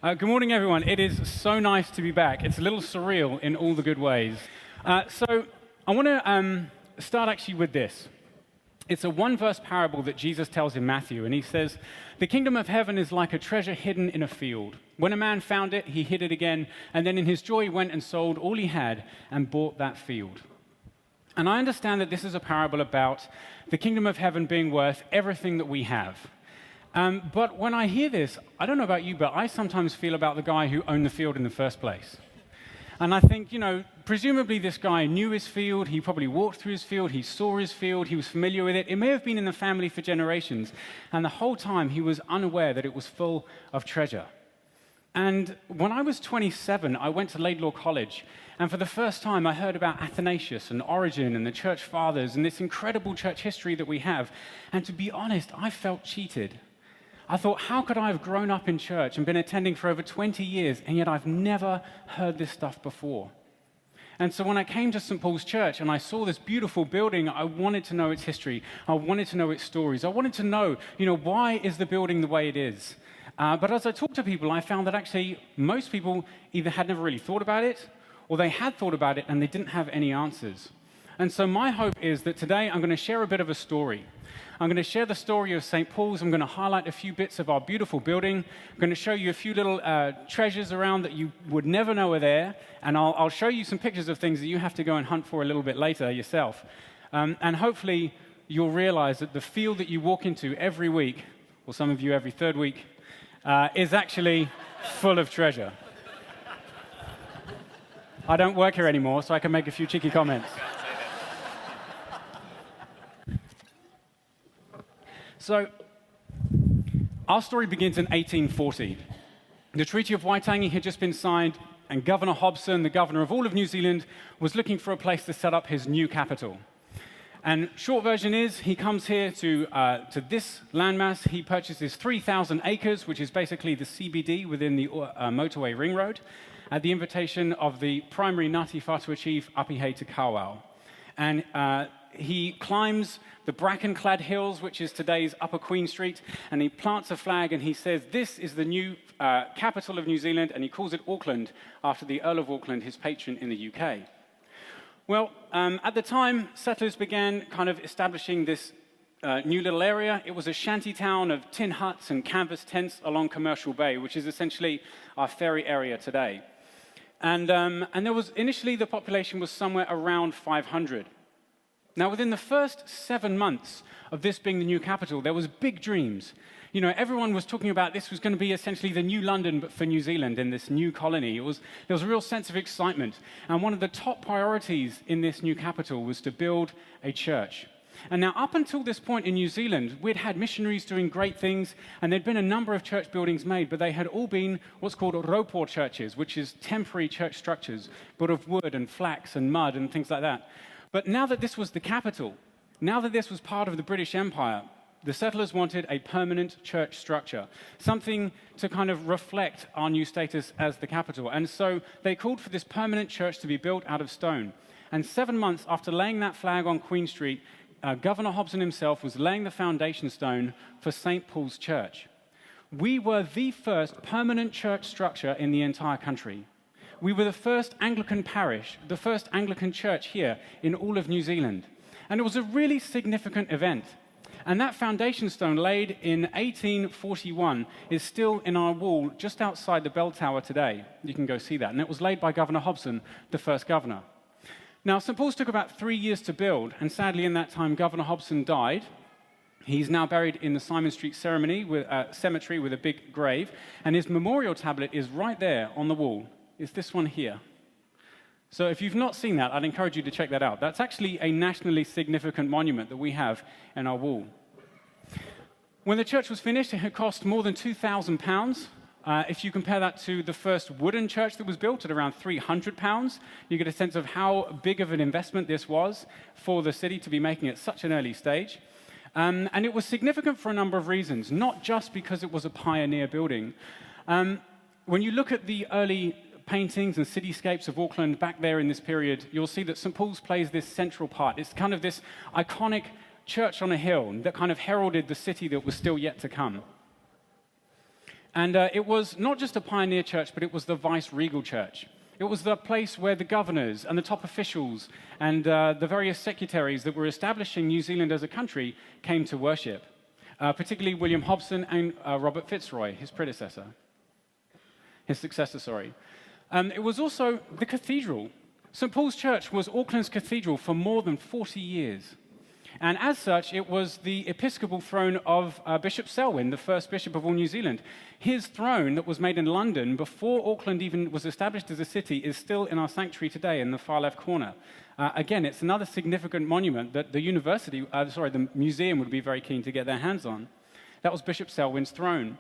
Good morning, everyone. It is so nice to be back. It's a little surreal in all the good ways. So I want to start actually with this. It's a one-verse parable that Jesus tells in Matthew, and he says, "The kingdom of heaven is like a treasure hidden in a field. When a man found it, he hid it again, and then in his joy went and sold all he had and bought that field." And I understand that this is a parable about the kingdom of heaven being worth everything that we have. But when I hear this, I don't know about you, but I sometimes feel about the guy who owned the field in the first place. And I think, presumably this guy knew his field, he probably walked through his field, he saw his field, he was familiar with it. It may have been in the family for generations, and the whole time he was unaware that it was full of treasure. And when I was 27, I went to Laidlaw College, and for the first time I heard about Athanasius and Origen and the church fathers and this incredible church history that we have. And to be honest, I felt cheated. I thought, how could I have grown up in church and been attending for over 20 years, and yet I've never heard this stuff before? And so when I came to St. Paul's Church and I saw this beautiful building, I wanted to know its history. I wanted to know its stories. I wanted to know, why is the building the way it is? But as I talked to people, I found that actually most people either had never really thought about it, or they had thought about it and they didn't have any answers. And so my hope is that today I'm going to share a bit of a story. I'm going to share the story of St. Paul's. I'm going to highlight a few bits of our beautiful building. I'm going to show you a few little treasures around that you would never know are there. And I'll show you some pictures of things that you have to go and hunt for a little bit later yourself. And hopefully you'll realize that the field that you walk into every week, or some of you every third week, is actually full of treasure. I don't work here anymore, so I can make a few cheeky comments. So, our story begins in 1840. The Treaty of Waitangi had just been signed, and Governor Hobson, the governor of all of New Zealand, was looking for a place to set up his new capital. And short version is, he comes here to this landmass. He purchases 3,000 acres, which is basically the CBD within the motorway ring road, at the invitation of the primary Ngāti Whātua chief, Apihei Te Kawau. And he climbs the bracken-clad hills, which is today's Upper Queen Street, and he plants a flag and he says, this is the new capital of New Zealand, and he calls it Auckland, after the Earl of Auckland, his patron in the UK. Well, at the time, settlers began kind of establishing this new little area. It was a shanty town of tin huts and canvas tents along Commercial Bay, which is essentially our ferry area today. And there was, initially the population was somewhere around 500. Now, within the first 7 months of this being the new capital, there was big dreams. Everyone was talking about this was going to be essentially the new London, but for New Zealand in this new colony. There was a real sense of excitement. And one of the top priorities in this new capital was to build a church. And now, up until this point in New Zealand, we'd had missionaries doing great things, and there'd been a number of church buildings made, but they had all been what's called raupo churches, which is temporary church structures, built of wood and flax and mud and things like that. But now that this was the capital, now that this was part of the British Empire, the settlers wanted a permanent church structure, something to kind of reflect our new status as the capital. And so they called for this permanent church to be built out of stone. And 7 months after laying that flag on Queen Street, Governor Hobson himself was laying the foundation stone for St. Paul's Church. We were the first permanent church structure in the entire country. We were the first Anglican parish, the first Anglican church here in all of New Zealand. And it was a really significant event. And that foundation stone laid in 1841 is still in our wall just outside the bell tower today. You can go see that. And it was laid by Governor Hobson, the first governor. Now, St. Paul's took about 3 years to build, and sadly in that time Governor Hobson died. He's now buried in the Simon Street cemetery with a big grave, and his memorial tablet is right there on the wall. It's this one here. So if you've not seen that, I'd encourage you to check that out. That's actually a nationally significant monument that we have in our wall. When the church was finished, it had cost more than £2,000. If you compare that to the first wooden church that was built at around £300, you get a sense of how big of an investment this was for the city to be making at such an early stage. And it was significant for a number of reasons, not just because it was a pioneer building. When you look at the early paintings and cityscapes of Auckland back there in this period, you'll see that St. Paul's plays this central part. It's kind of this iconic church on a hill that kind of heralded the city that was still yet to come. And it was not just a pioneer church, but it was the vice-regal church. It was the place where the governors and the top officials and the various secretaries that were establishing New Zealand as a country came to worship, particularly William Hobson and Robert Fitzroy, his successor. It was also the cathedral. St. Paul's Church was Auckland's cathedral for more than 40 years. And as such, it was the episcopal throne of Bishop Selwyn, the first bishop of all New Zealand. His throne that was made in London before Auckland even was established as a city is still in our sanctuary today in the far left corner. Again, it's another significant monument that the museum would be very keen to get their hands on. That was Bishop Selwyn's throne.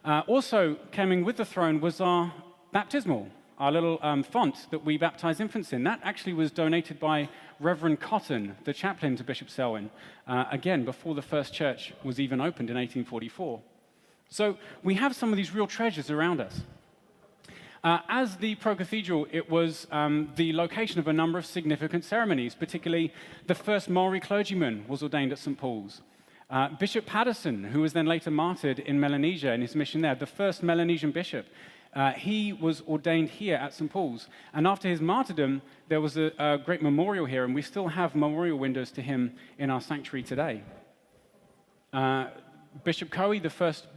Also coming with the throne was our baptismal, our little font that we baptize infants in. That actually was donated by Reverend Cotton, the chaplain to Bishop Selwyn, again, before the first church was even opened in 1844. So we have some of these real treasures around us. As the pro-cathedral, it was the location of a number of significant ceremonies, particularly the first Maori clergyman was ordained at St. Paul's. Bishop Patterson, who was then later martyred in Melanesia in his mission there, the first Melanesian bishop, he was ordained here at St. Paul's. And after his martyrdom, there was a great memorial here, and we still have memorial windows to him in our sanctuary today. Bishop Coe, the first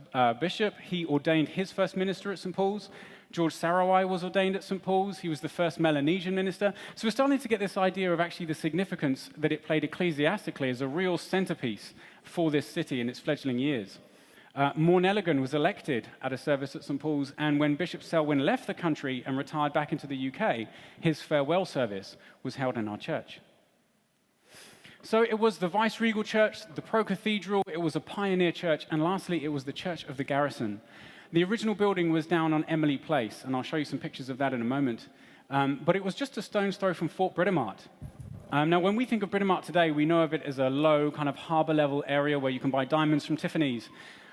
bishop, he ordained his first minister at St. Paul's. George Sarawai was ordained at St. Paul's. He was the first Melanesian minister. So we're starting to get this idea of actually the significance that it played ecclesiastically as a real centerpiece for this city in its fledgling years. Morn Elligan was elected at a service at St. Paul's, and when Bishop Selwyn left the country and retired back into the UK, his farewell service was held in our church. So it was the vice-regal church, the pro-cathedral, it was a pioneer church, and lastly, it was the church of the garrison. The original building was down on Emily Place, and I'll show you some pictures of that in a moment. But it was just a stone's throw from Fort Britomart. Now, when we think of Britomart today, we know of it as a low, kind of harbor-level area where you can buy diamonds from Tiffany's.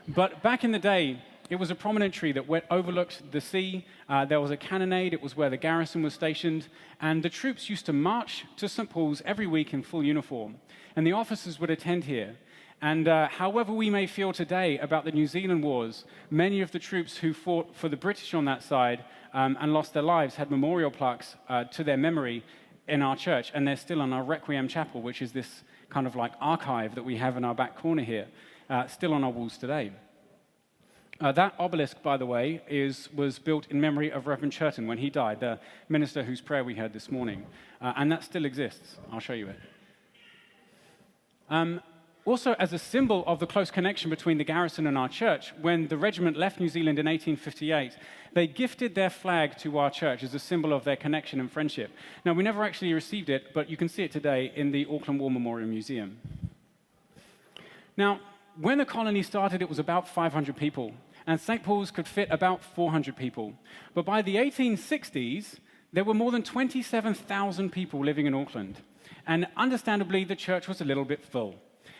But back in the day, it was a promontory that overlooked the sea. There was a cannonade. It was where the garrison was stationed. And the troops used to march to St. Paul's every week in full uniform. And the officers would attend here. And however we may feel today about the New Zealand wars, many of the troops who fought for the British on that side and lost their lives had memorial plaques to their memory in our church. And they're still in our Requiem Chapel, which is this kind of like archive that we have in our back corner here. Still on our walls today. That obelisk, by the way, was built in memory of Reverend Churton when he died, the minister whose prayer we heard this morning. And that still exists. I'll show you it. Also, as a symbol of the close connection between the garrison and our church, when the regiment left New Zealand in 1858, they gifted their flag to our church as a symbol of their connection and friendship. Now, we never actually received it, but you can see it today in the Auckland War Memorial Museum. Now, when the colony started, it was about 500 people, and St. Paul's could fit about 400 people. But by the 1860s, there were more than 27,000 people living in Auckland. And understandably, the church was a little bit full.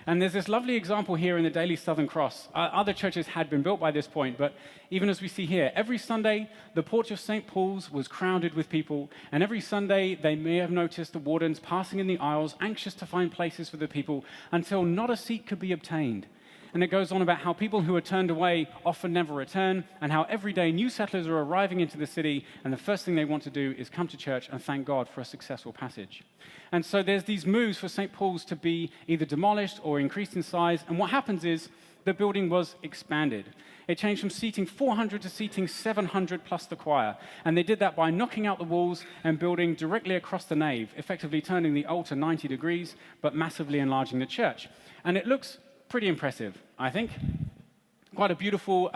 And there's this lovely example here in the Daily Southern Cross. Other churches had been built by this point, but even as we see here, every Sunday, the porch of St. Paul's was crowded with people, and every Sunday, they may have noticed the wardens passing in the aisles, anxious to find places for the people, until not a seat could be obtained. And it goes on about how people who are turned away often never return, and how every day new settlers are arriving into the city, and the first thing they want to do is come to church and thank God for a successful passage. And so there's these moves for St. Paul's to be either demolished or increased in size, and what happens is the building was expanded. It changed from seating 400 to seating 700 plus the choir, and they did that by knocking out the walls and building directly across the nave, effectively turning the altar 90 degrees, but massively enlarging the church. And it looks pretty impressive, I think. Quite a beautiful,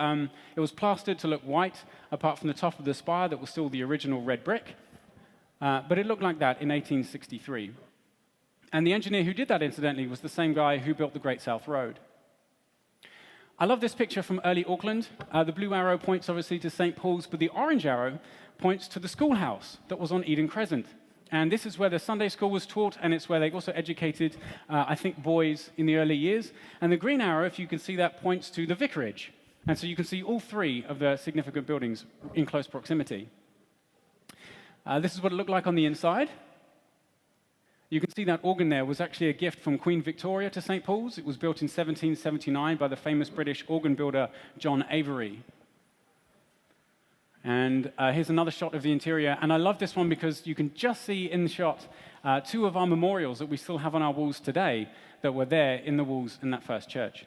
it was plastered to look white, apart from the top of the spire that was still the original red brick. But it looked like that in 1863. And the engineer who did that, incidentally, was the same guy who built the Great South Road. I love this picture from early Auckland. The blue arrow points, obviously, to St. Paul's, but the orange arrow points to the schoolhouse that was on Eden Crescent. And this is where the Sunday school was taught, and it's where they also educated, I think, boys in the early years. And the green arrow, if you can see that, points to the vicarage. And so you can see all three of the significant buildings in close proximity. This is what it looked like on the inside. You can see that organ there was actually a gift from Queen Victoria to St. Paul's. It was built in 1779 by the famous British organ builder John Avery. And here's another shot of the interior. And I love this one because you can just see in the shot two of our memorials that we still have on our walls today that were there in the walls in that first church.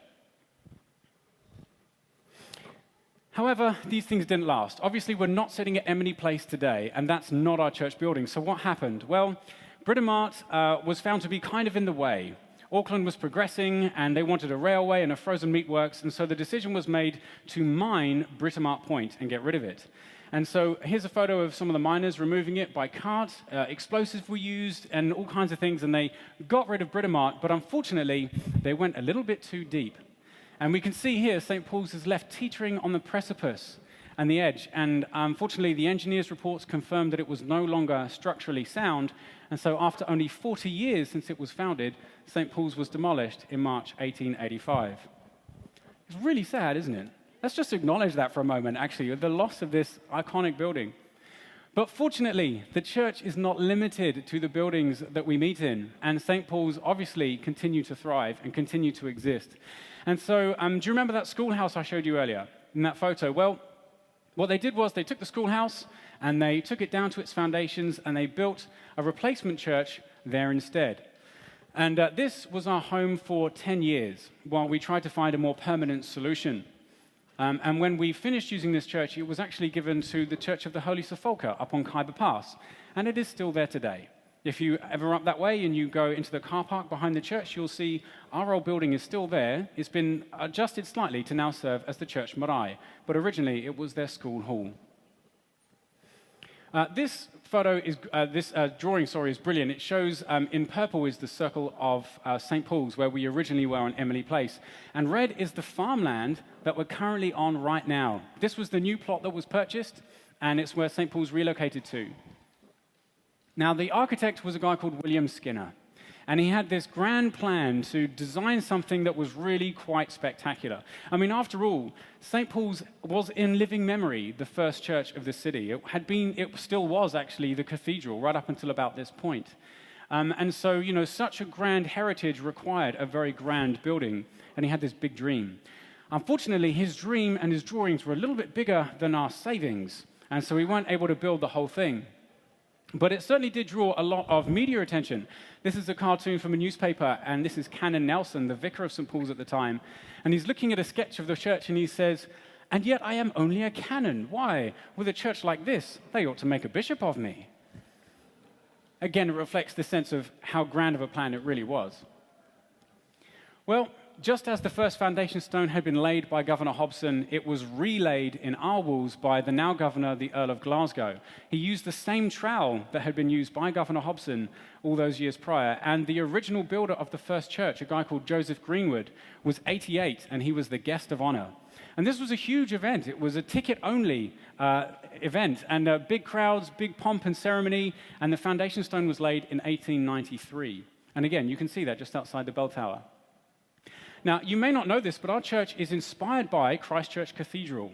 However, these things didn't last. Obviously, we're not sitting at Emily Place today, and that's not our church building. So what happened? Well, Britomart was found to be kind of in the way. Auckland was progressing, and they wanted a railway and a frozen meat works, and so the decision was made to mine Britomart Point and get rid of it. And so here's a photo of some of the miners removing it by cart. Explosives were used and all kinds of things, and they got rid of Britomart, but unfortunately, they went a little bit too deep. And we can see here St. Paul's is left teetering on the precipice and the edge, and unfortunately, the engineers' reports confirmed that it was no longer structurally sound, and so after only 40 years since it was founded, St. Paul's was demolished in March 1885. It's really sad, isn't it? Let's just acknowledge that for a moment, actually, the loss of this iconic building. But fortunately, the church is not limited to the buildings that we meet in, and St. Paul's obviously continue to thrive and continue to exist. And so, do you remember that schoolhouse I showed you earlier in that photo? Well, what they did was they took the schoolhouse and they took it down to its foundations and they built a replacement church there instead. And this was our home for 10 years while we tried to find a more permanent solution. And when we finished using this church, it was actually given to the Church of the Holy Sepulchre up on Khyber Pass, and it is still there today. If you ever up that way and you go into the car park behind the church, you'll see our old building is still there. It's been adjusted slightly to now serve as the Church Marae, but originally it was their school hall. This drawing is brilliant. It shows in purple is the circle of St. Paul's, where we originally were on Emily Place. And red is the farmland that we're currently on right now. This was the new plot that was purchased, and it's where St. Paul's relocated to. Now, the architect was a guy called William Skinner, and he had this grand plan to design something that was really quite spectacular. I mean, after all, St. Paul's was in living memory the first church of the city. It still was actually the cathedral right up until about this point. And so, such a grand heritage required a very grand building, and he had this big dream. Unfortunately, his dream and his drawings were a little bit bigger than our savings, and so we weren't able to build the whole thing. But it certainly did draw a lot of media attention. This is a cartoon from a newspaper, and this is Canon Nelson, the vicar of St. Paul's at the time. And he's looking at a sketch of the church, and he says, "And yet I am only a canon. Why? With a church like this, they ought to make a bishop of me." Again, it reflects the sense of how grand of a plan it really was. Well, just as the first foundation stone had been laid by Governor Hobson, it was relaid in our walls by the now governor, the Earl of Glasgow. He used the same trowel that had been used by Governor Hobson all those years prior, and the original builder of the first church, a guy called Joseph Greenwood, was 88, and he was the guest of honor. And this was a huge event. It was a ticket-only event, and big crowds, big pomp and ceremony, and the foundation stone was laid in 1893. And again, you can see that just outside the bell tower. Now, you may not know this, but our church is inspired by Christchurch Cathedral.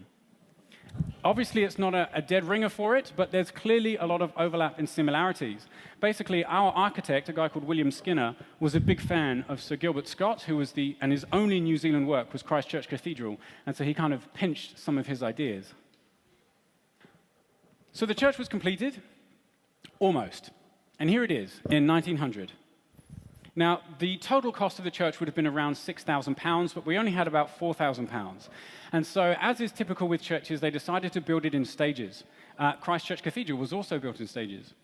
Obviously, it's not a dead ringer for it, but there's clearly a lot of overlap and similarities. Basically, our architect, a guy called William Skinner, was a big fan of Sir Gilbert Scott, and his only New Zealand work was Christchurch Cathedral, and so he kind of pinched some of his ideas. So the church was completed, almost, and here it is, in 1900. Now, the total cost of the church would have been around £6,000, but we only had about £4,000. And so, as is typical with churches, they decided to build it in stages. Christchurch Cathedral was also built in stages.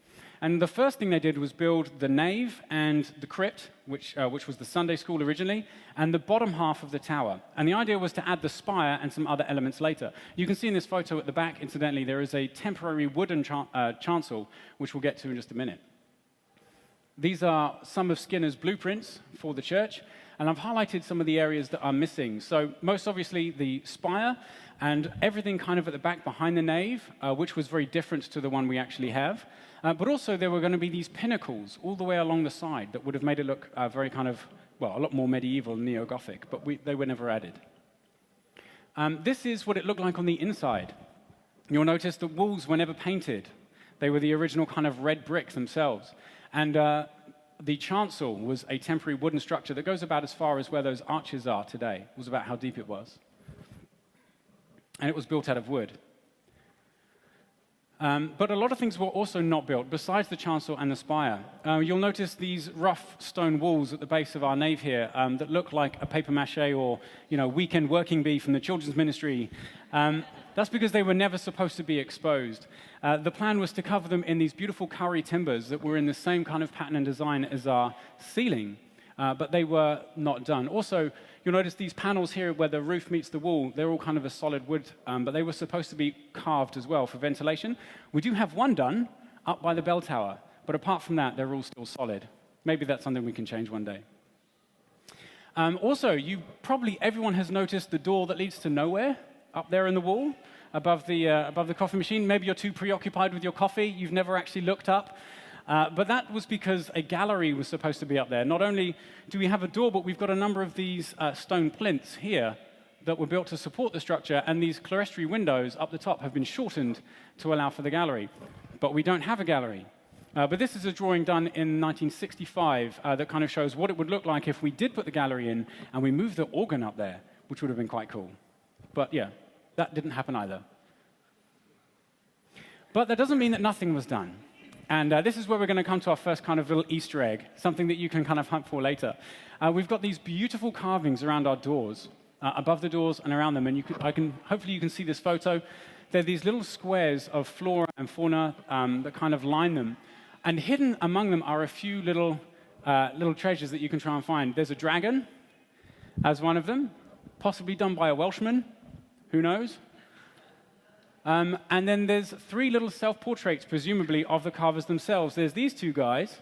And the first thing they did was build the nave and the crypt, which was the Sunday school originally, and the bottom half of the tower. And the idea was to add the spire and some other elements later. You can see in this photo at the back, incidentally, there is a temporary wooden chancel, which we'll get to in just a minute. These are some of Skinner's blueprints for the church, and I've highlighted some of the areas that are missing. So most obviously the spire and everything kind of at the back behind the nave, which was very different to the one we actually have. But also there were going to be these pinnacles all the way along the side that would have made it look very kind of, well, a lot more medieval, neo-Gothic, but they were never added. This is what it looked like on the inside. You'll notice the walls were never painted. They were the original kind of red brick themselves. And the chancel was a temporary wooden structure that goes about as far as where those arches are today. It was about how deep it was. And it was built out of wood. But a lot of things were also not built, besides the chancel and the spire. You'll notice these rough stone walls at the base of our nave here that look like a papier-mâché or weekend working bee from the children's ministry. That's because they were never supposed to be exposed. The plan was to cover them in these beautiful curry timbers that were in the same kind of pattern and design as our ceiling, but they were not done. Also, you'll notice these panels here where the roof meets the wall, they're all kind of a solid wood, but they were supposed to be carved as well for ventilation. We do have one done up by the bell tower, but apart from that, they're all still solid. Maybe that's something we can change one day. Also, everyone has noticed the door that leads to nowhere up there in the wall above the coffee machine. Maybe you're too preoccupied with your coffee, you've never actually looked up. But that was because a gallery was supposed to be up there. Not only do we have a door, but we've got a number of these stone plinths here that were built to support the structure, and these clerestory windows up the top have been shortened to allow for the gallery. But we don't have a gallery. But this is a drawing done in 1965 that kind of shows what it would look like if we did put the gallery in and we moved the organ up there, which would have been quite cool. But yeah, that didn't happen either. But that doesn't mean that nothing was done. And this is where we're going to come to our first kind of little Easter egg, something that you can kind of hunt for later. We've got these beautiful carvings around our doors, above the doors and around them. And hopefully you can see this photo. They're these little squares of flora and fauna that kind of line them. And hidden among them are a few little treasures that you can try and find. There's a dragon as one of them, possibly done by a Welshman. Who knows? And then there's 3 little self-portraits, presumably, of the carvers themselves. There's these 2 guys,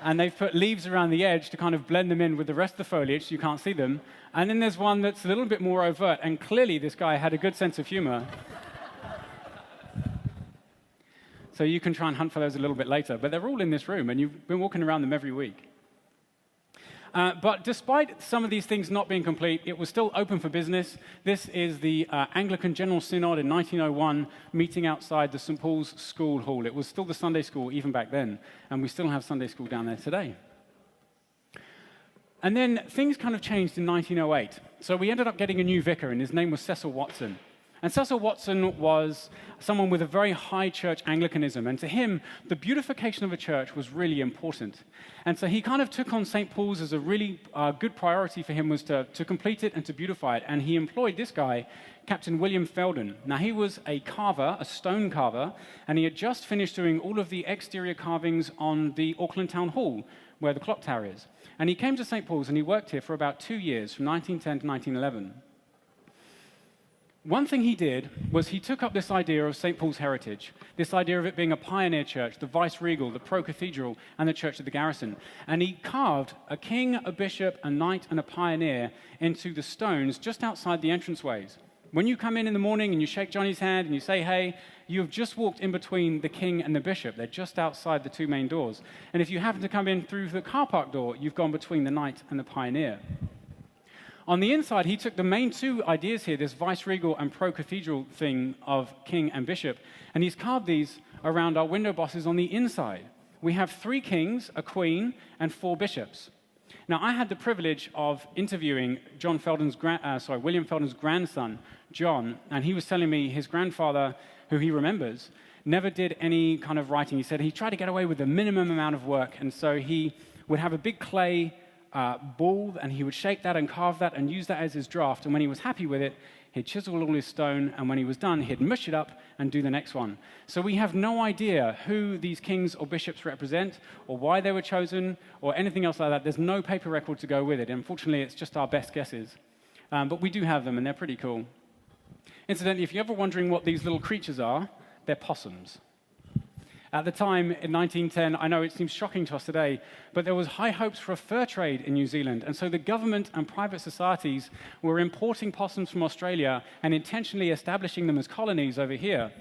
and they've put leaves around the edge to kind of blend them in with the rest of the foliage so you can't see them. And then there's one that's a little bit more overt, and clearly this guy had a good sense of humor. So you can try and hunt for those a little bit later. But they're all in this room, and you've been walking around them every week. But despite some of these things not being complete, it was still open for business. This is the Anglican General Synod in 1901 meeting outside the St. Paul's School Hall. It was still the Sunday school even back then, and we still have Sunday school down there today. And then things kind of changed in 1908. So we ended up getting a new vicar, and his name was Cecil Watson. And Cecil Watson was someone with a very high church Anglicanism, and to him, the beautification of a church was really important. And so he kind of took on St. Paul's as a really good priority for him was to complete it and to beautify it. And he employed this guy, Captain William Felden. Now, he was a carver, a stone carver, and he had just finished doing all of the exterior carvings on the Auckland Town Hall, where the clock tower is. And he came to St. Paul's, and he worked here for about 2 years, from 1910 to 1911. One thing he did was he took up this idea of St. Paul's heritage, this idea of it being a pioneer church, the vice-regal, the pro-cathedral, and the church of the garrison. And he carved a king, a bishop, a knight, and a pioneer into the stones just outside the entranceways. When you come in the morning and you shake Johnny's hand and you say, hey, you have just walked in between the king and the bishop. They're just outside the 2 main doors. And if you happen to come in through the car park door, you've gone between the knight and the pioneer. On the inside, he took the main 2 ideas here, this vice-regal and pro-cathedral thing of king and bishop, and he's carved these around our window bosses on the inside. We have 3 kings, a queen, and 4 bishops. Now, I had the privilege of interviewing William Felden's grandson, John, and he was telling me his grandfather, who he remembers, never did any kind of writing. He said he tried to get away with the minimum amount of work, and so he would have a big clay ball, and he would shape that and carve that and use that as his draft. And when he was happy with it, he'd chisel all his stone, and when he was done, he'd mush it up and do the next one. So we have no idea who these kings or bishops represent, or why they were chosen, or anything else like that. There's no paper record to go with it. Unfortunately, it's just our best guesses. But we do have them, and they're pretty cool. Incidentally, if you're ever wondering what these little creatures are, they're possums. At the time, in 1910, I know it seems shocking to us today, but there was high hopes for a fur trade in New Zealand, and so the government and private societies were importing possums from Australia and intentionally establishing them as colonies over here.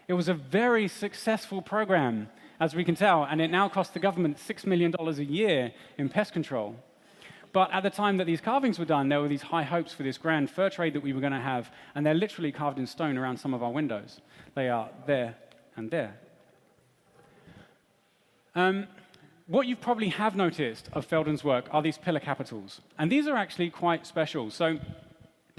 It was a very successful program, as we can tell, and it now costs the government $6 million a year in pest control. But at the time that these carvings were done, there were these high hopes for this grand fur trade that we were going to have, and they're literally carved in stone around some of our windows. They are there and there. What you probably have noticed of Felden's work are these pillar capitals. And these are actually quite special. So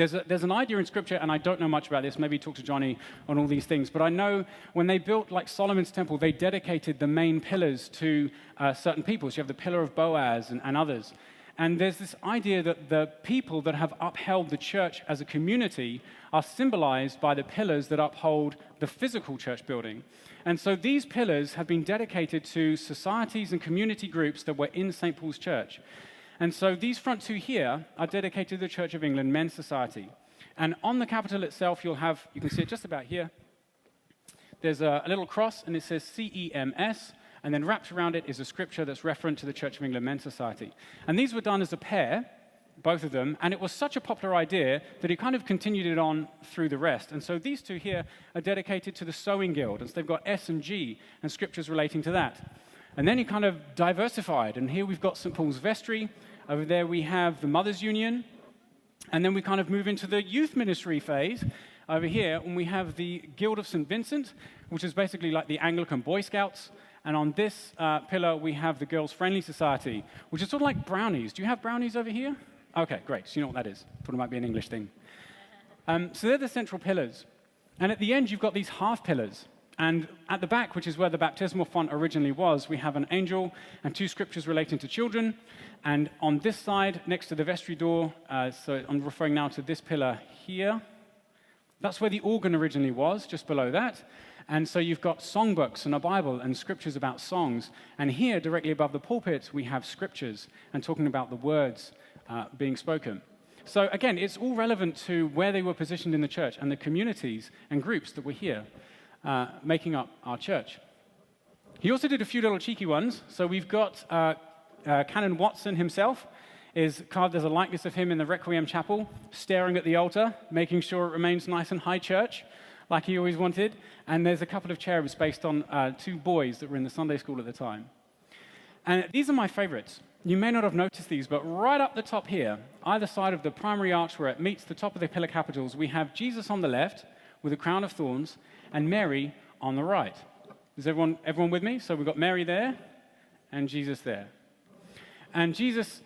There's an idea in Scripture, and I don't know much about this, maybe talk to Johnny on all these things, but I know when they built, like Solomon's temple, they dedicated the main pillars to certain people. So you have the pillar of Boaz and others. And there's this idea that the people that have upheld the church as a community are symbolized by the pillars that uphold the physical church building. And so these pillars have been dedicated to societies and community groups that were in St. Paul's Church. And so these front two here are dedicated to the Church of England Men's Society. And on the capital itself, you can see it just about here. There's a little cross, and it says CEMS, and then wrapped around it is a scripture that's referent to the Church of England Men's Society. And these were done as a pair, both of them, and it was such a popular idea that he kind of continued it on through the rest. And so these two here are dedicated to the Sewing Guild, and so they've got S and G and scriptures relating to that. And then he kind of diversified, and here we've got St. Paul's Vestry. Over there we have the Mothers' Union, and then we kind of move into the youth ministry phase. Over here, and we have the Guild of St. Vincent, which is basically like the Anglican Boy Scouts. And on this pillar, we have the Girls' Friendly Society, which is sort of like brownies. Do you have brownies over here? Okay, great. So you know what that is. Thought it might be an English thing. So they're the central pillars. And at the end, you've got these half pillars. And at the back, which is where the baptismal font originally was, we have an angel and two scriptures relating to children. And on this side, next to the vestry door, so I'm referring now to this pillar here, that's where the organ originally was, just below that. And so you've got songbooks and a Bible and scriptures about songs. And here, directly above the pulpit, we have scriptures and talking about the words being spoken. So again, it's all relevant to where they were positioned in the church and the communities and groups that were here making up our church. He also did a few little cheeky ones. So we've got Canon Watson himself is carved as a likeness of him in the Requiem Chapel, staring at the altar, making sure it remains nice and high church, like he always wanted. And there's a couple of cherubs based on two boys that were in the Sunday school at the time. And these are my favorites. You may not have noticed these, but right up the top here, either side of the primary arch where it meets the top of the pillar capitals, we have Jesus on the left with a crown of thorns and Mary on the right. Is everyone with me? So we've got Mary there and Jesus there. And Jesus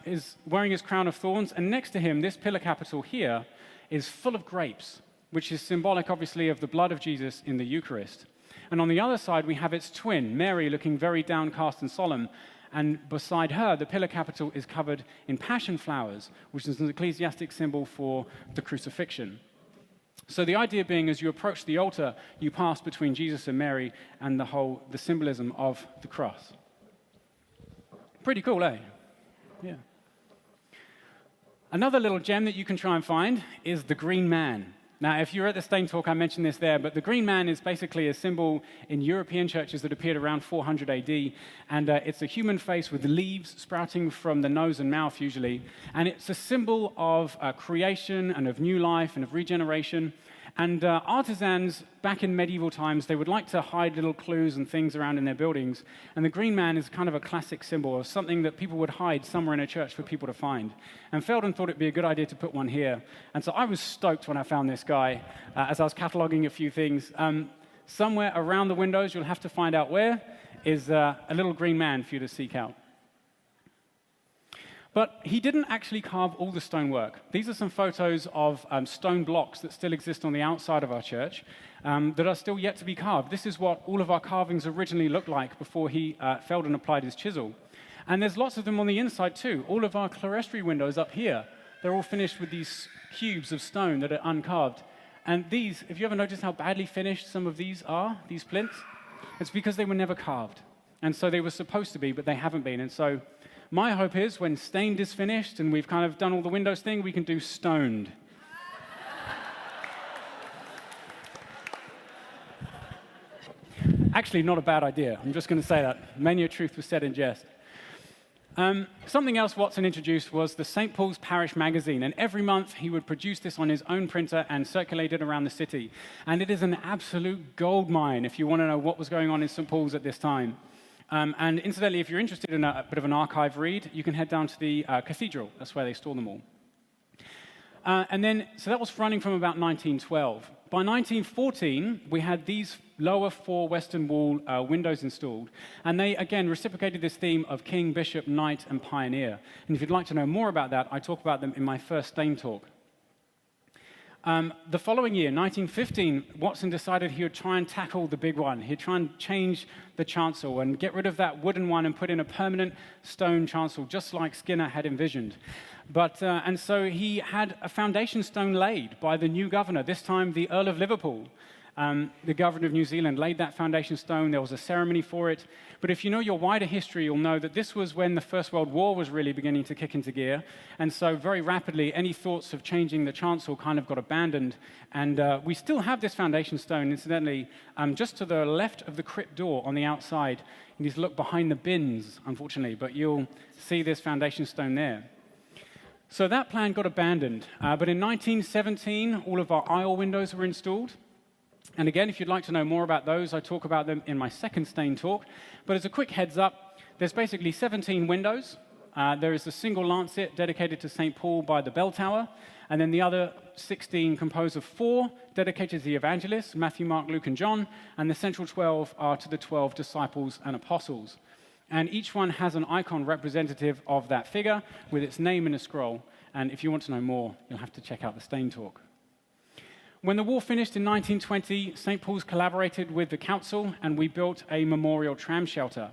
is wearing his crown of thorns, and next to him, this pillar capital here is full of grapes, which is symbolic, obviously, of the blood of Jesus in the Eucharist. And on the other side, we have its twin, Mary, looking very downcast and solemn. And beside her, the pillar capital is covered in passion flowers, which is an ecclesiastic symbol for the crucifixion. So the idea being, as you approach the altar, you pass between Jesus and Mary and the symbolism of the cross. Pretty cool, eh? Yeah. Another little gem that you can try and find is the green man. Now, if you're at the Stain talk, I mentioned this there, but the green man is basically a symbol in European churches that appeared around 400 AD, and it's a human face with leaves sprouting from the nose and mouth, usually, and it's a symbol of creation and of new life and of regeneration. And artisans, back in medieval times, they would like to hide little clues and things around in their buildings. And the green man is kind of a classic symbol of something that people would hide somewhere in a church for people to find. And Felden thought it'd be a good idea to put one here. And so I was stoked when I found this guy as I was cataloging a few things. Somewhere around the windows, you'll have to find out where, is a little green man for you to seek out. But he didn't actually carve all the stonework. These are some photos of stone blocks that still exist on the outside of our church that are still yet to be carved. This is what all of our carvings originally looked like before Felden applied his chisel. And there's lots of them on the inside too. All of our clerestory windows up here, they're all finished with these cubes of stone that are uncarved. And these, if you ever noticed how badly finished some of these are, these plinths, it's because they were never carved. And so they were supposed to be, but they haven't been. And so my hope is when stained is finished and we've kind of done all the windows thing, we can do stoned. Actually, not a bad idea. I'm just going to say that. Many a truth was said in jest. Something else Watson introduced was the St. Paul's Parish magazine, and every month he would produce this on his own printer and circulate it around the city. And it is an absolute goldmine if you want to know what was going on in St. Paul's at this time. And incidentally, if you're interested in a bit of an archive read, you can head down to the cathedral. That's where they store them all. So that was running from about 1912. By 1914, we had these lower four western wall windows installed, and they, again, reciprocated this theme of king, bishop, knight, and pioneer. And if you'd like to know more about that, I talk about them in my first Stain talk. The following year, 1915, Watson decided he would try and tackle the big one. He'd try and change the chancel and get rid of that wooden one and put in a permanent stone chancel, just like Skinner had envisioned. And so he had a foundation stone laid by the new governor, this time the Earl of Liverpool. The governor of New Zealand laid that foundation stone. There was a ceremony for it. But if you know your wider history, you'll know that this was when the First World War was really beginning to kick into gear. And so very rapidly, any thoughts of changing the chancel kind of got abandoned. And we still have this foundation stone, incidentally, just to the left of the crypt door on the outside. You need to look behind the bins, unfortunately, but you'll see this foundation stone there. So that plan got abandoned. But in 1917, all of our aisle windows were installed. And again, if you'd like to know more about those, I talk about them in my second stain talk. But as a quick heads up, there's basically 17 windows. There is a single lancet dedicated to St. Paul by the bell tower, and then the other 16 composed of 4 dedicated to the evangelists, Matthew, Mark, Luke, and John, and the central 12 are to the 12 disciples and apostles. And each one has an icon representative of that figure with its name in a scroll. And if you want to know more, you'll have to check out the stain talk. When the war finished in 1920, St. Paul's collaborated with the council, and we built a memorial tram shelter.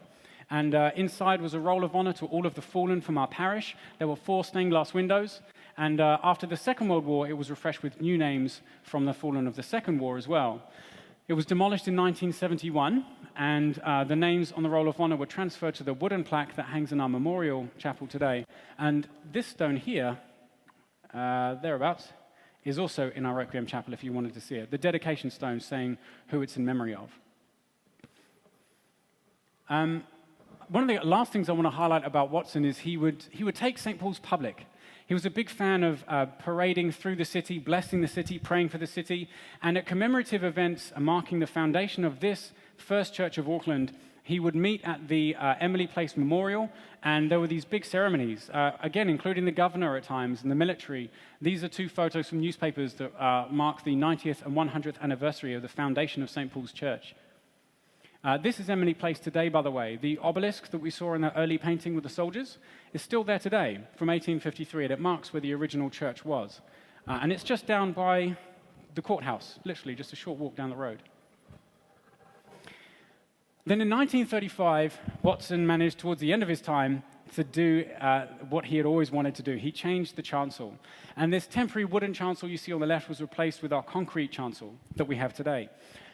And inside was a roll of honor to all of the fallen from our parish. There were 4 stained glass windows. And after the Second World War, it was refreshed with new names from the fallen of the Second War as well. It was demolished in 1971, and the names on the roll of honor were transferred to the wooden plaque that hangs in our memorial chapel today. And this stone here, thereabouts, is also in our Requiem Chapel if you wanted to see it. The dedication stone saying who it's in memory of. One of the last things I want to highlight about Watson is he would take St. Paul's public. He was a big fan of parading through the city, blessing the city, praying for the city, and at commemorative events marking the foundation of this first church of Auckland, he would meet at the Emily Place Memorial, and there were these big ceremonies, again, including the governor at times and the military. These are 2 photos from newspapers that mark the 90th and 100th anniversary of the foundation of St. Paul's Church. This is Emily Place today, by the way. The obelisk that we saw in that early painting with the soldiers is still there today from 1853, and it marks where the original church was. And it's just down by the courthouse, literally just a short walk down the road. Then in 1935, Watson managed, towards the end of his time, to do what he had always wanted to do. He changed the chancel. And this temporary wooden chancel you see on the left was replaced with our concrete chancel that we have today.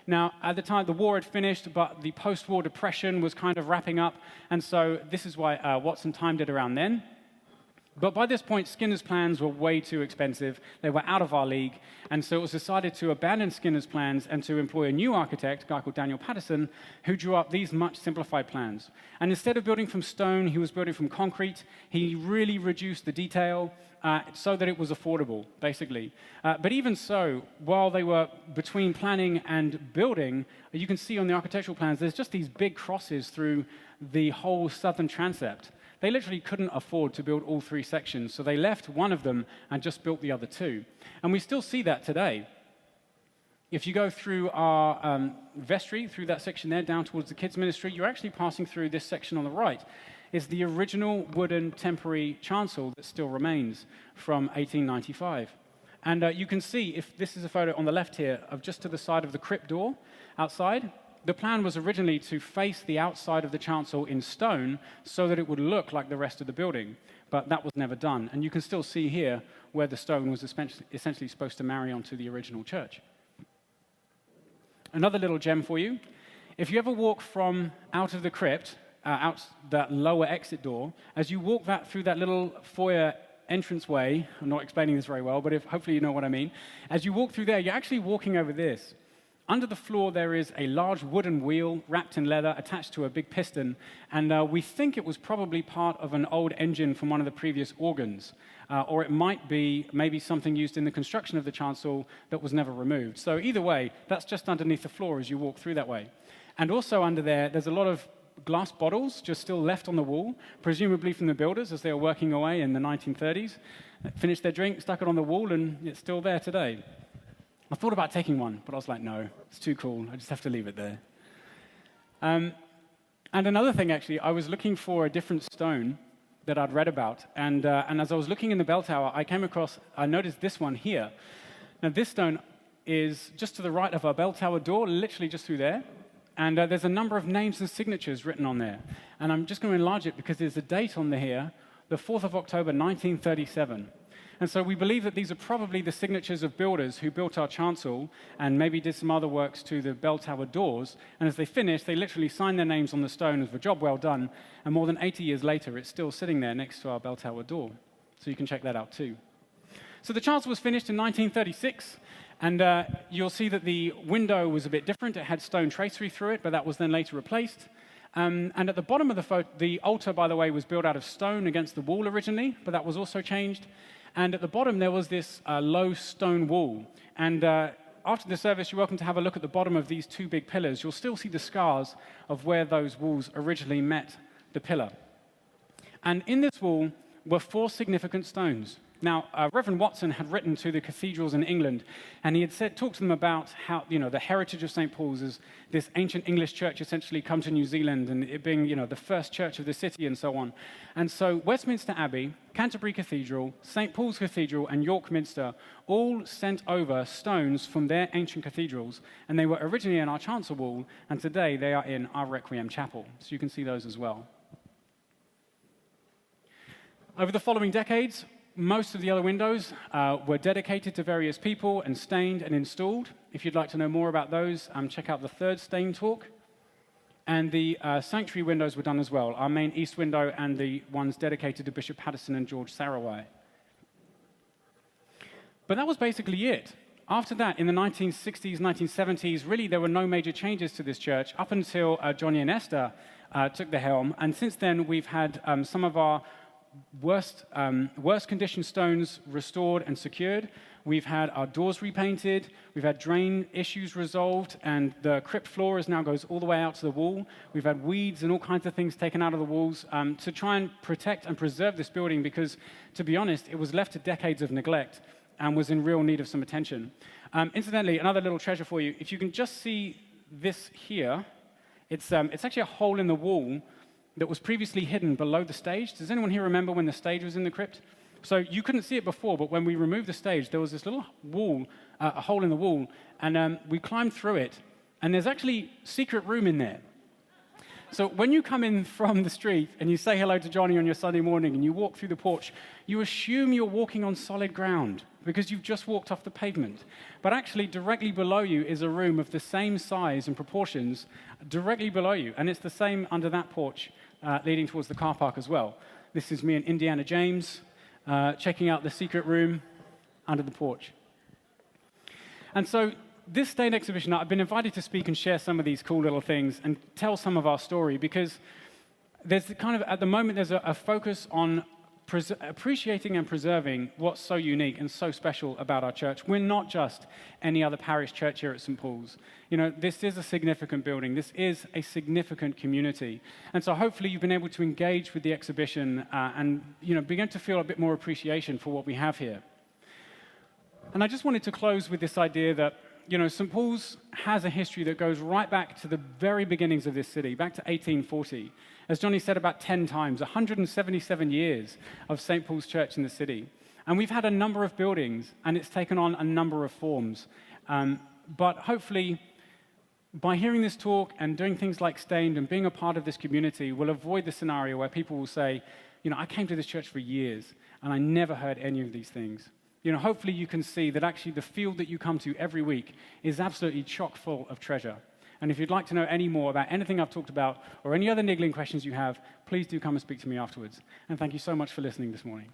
Now, at the time, the war had finished, but the post-war depression was kind of wrapping up, and so this is why Watson timed it around then. But by this point, Skinner's plans were way too expensive. They were out of our league, and so it was decided to abandon Skinner's plans and to employ a new architect, a guy called Daniel Patterson, who drew up these much simplified plans. And instead of building from stone, he was building from concrete. He really reduced the detail so that it was affordable, basically. But even so, while they were between planning and building, you can see on the architectural plans, there's just these big crosses through the whole southern transept. They literally couldn't afford to build all 3 sections, so they left one of them and just built the other 2. And we still see that today. If you go through our vestry, through that section there, down towards the kids' ministry, you're actually passing through this section on the right. It's the original wooden temporary chancel that still remains from 1895. And you can see, if this is a photo on the left here, of just to the side of the crypt door outside. The plan was originally to face the outside of the chancel in stone so that it would look like the rest of the building, but that was never done. And you can still see here where the stone was essentially supposed to marry onto the original church. Another little gem for you. If you ever walk from out of the crypt, out that lower exit door, as you walk that through that little foyer entranceway, I'm not explaining this very well, but hopefully you know what I mean. As you walk through there, you're actually walking over this. Under the floor, there is a large wooden wheel wrapped in leather attached to a big piston, and we think it was probably part of an old engine from one of the previous organs, or it might be maybe something used in the construction of the chancel that was never removed. So either way, that's just underneath the floor as you walk through that way. And also under there, there's a lot of glass bottles just still left on the wall, presumably from the builders as they were working away in the 1930s. Finished their drink, stuck it on the wall, and it's still there today. I thought about taking one, but I was like, no, it's too cool. I just have to leave it there. And another thing, actually, I was looking for a different stone that I'd read about. And as I was looking in the bell tower, I noticed this one here. Now, this stone is just to the right of our bell tower door, literally just through there. And there's a number of names and signatures written on there. And I'm just going to enlarge it because there's a date on here, the 4th of October, 1937. And so we believe that these are probably the signatures of builders who built our chancel and maybe did some other works to the bell tower doors. And as they finished, they literally signed their names on the stone as a job well done. And more than 80 years later, it's still sitting there next to our bell tower door. So you can check that out too. So the chancel was finished in 1936. And you'll see that the window was a bit different. It had stone tracery through it, but that was then later replaced. And at the bottom of the altar, by the way, was built out of stone against the wall originally, but that was also changed. And at the bottom, there was this low stone wall. And after the service, you're welcome to have a look at the bottom of these two big pillars. You'll still see the scars of where those walls originally met the pillar. And in this wall were 4 significant stones. Now, Reverend Watson had written to the cathedrals in England, and he had talked to them about how, the heritage of St. Paul's as this ancient English church essentially come to New Zealand, and it being, the first church of the city and so on. And so Westminster Abbey, Canterbury Cathedral, St. Paul's Cathedral, and York Minster all sent over stones from their ancient cathedrals, and they were originally in our chancel wall, and today they are in our Requiem Chapel. So you can see those as well. Over the following decades, most of the other windows were dedicated to various people and stained and installed. If you'd like to know more about those, check out the third stain talk. And the sanctuary windows were done as well, our main east window and the ones dedicated to Bishop Patterson and George Saraway. But that was basically it. After that, in the 1960s, 1970s, really there were no major changes to this church up until Johnny and Esther took the helm. And since then, we've had some of our worst condition stones restored and secured. We've had our doors repainted. We've had drain issues resolved, and the crypt floor now goes all the way out to the wall. We've had weeds and all kinds of things taken out of the walls to try and protect and preserve this building because, to be honest, it was left to decades of neglect and was in real need of some attention. Incidentally, another little treasure for you. If you can just see this here, it's actually a hole in the wall that was previously hidden below the stage. Does anyone here remember when the stage was in the crypt? So you couldn't see it before, but when we removed the stage, there was this little wall, a hole in the wall, and we climbed through it, and there's actually secret room in there. So when you come in from the street and you say hello to Johnny on your Sunday morning and you walk through the porch, you assume you're walking on solid ground because you've just walked off the pavement. But actually, directly below you is a room of the same size and proportions directly below you, and it's the same under that porch leading towards the car park as well. This is me and Indiana James checking out the secret room under the porch. And so this stain exhibition, I've been invited to speak and share some of these cool little things and tell some of our story because there's at the moment, there's a focus on appreciating and preserving what's so unique and so special about our church. We're not just any other parish church here at St. Paul's. This is a significant building. This is a significant community. And so hopefully you've been able to engage with the exhibition and begin to feel a bit more appreciation for what we have here. And I just wanted to close with this idea that St. Paul's has a history that goes right back to the very beginnings of this city, back to 1840. As Johnny said about 10 times, 177 years of St. Paul's Church in the city. And we've had a number of buildings, and it's taken on a number of forms. But hopefully, by hearing this talk and doing things like Stained and being a part of this community, we'll avoid the scenario where people will say, I came to this church for years, and I never heard any of these things. Hopefully you can see that actually the field that you come to every week is absolutely chock full of treasure. And if you'd like to know any more about anything I've talked about or any other niggling questions you have, please do come and speak to me afterwards. And thank you so much for listening this morning.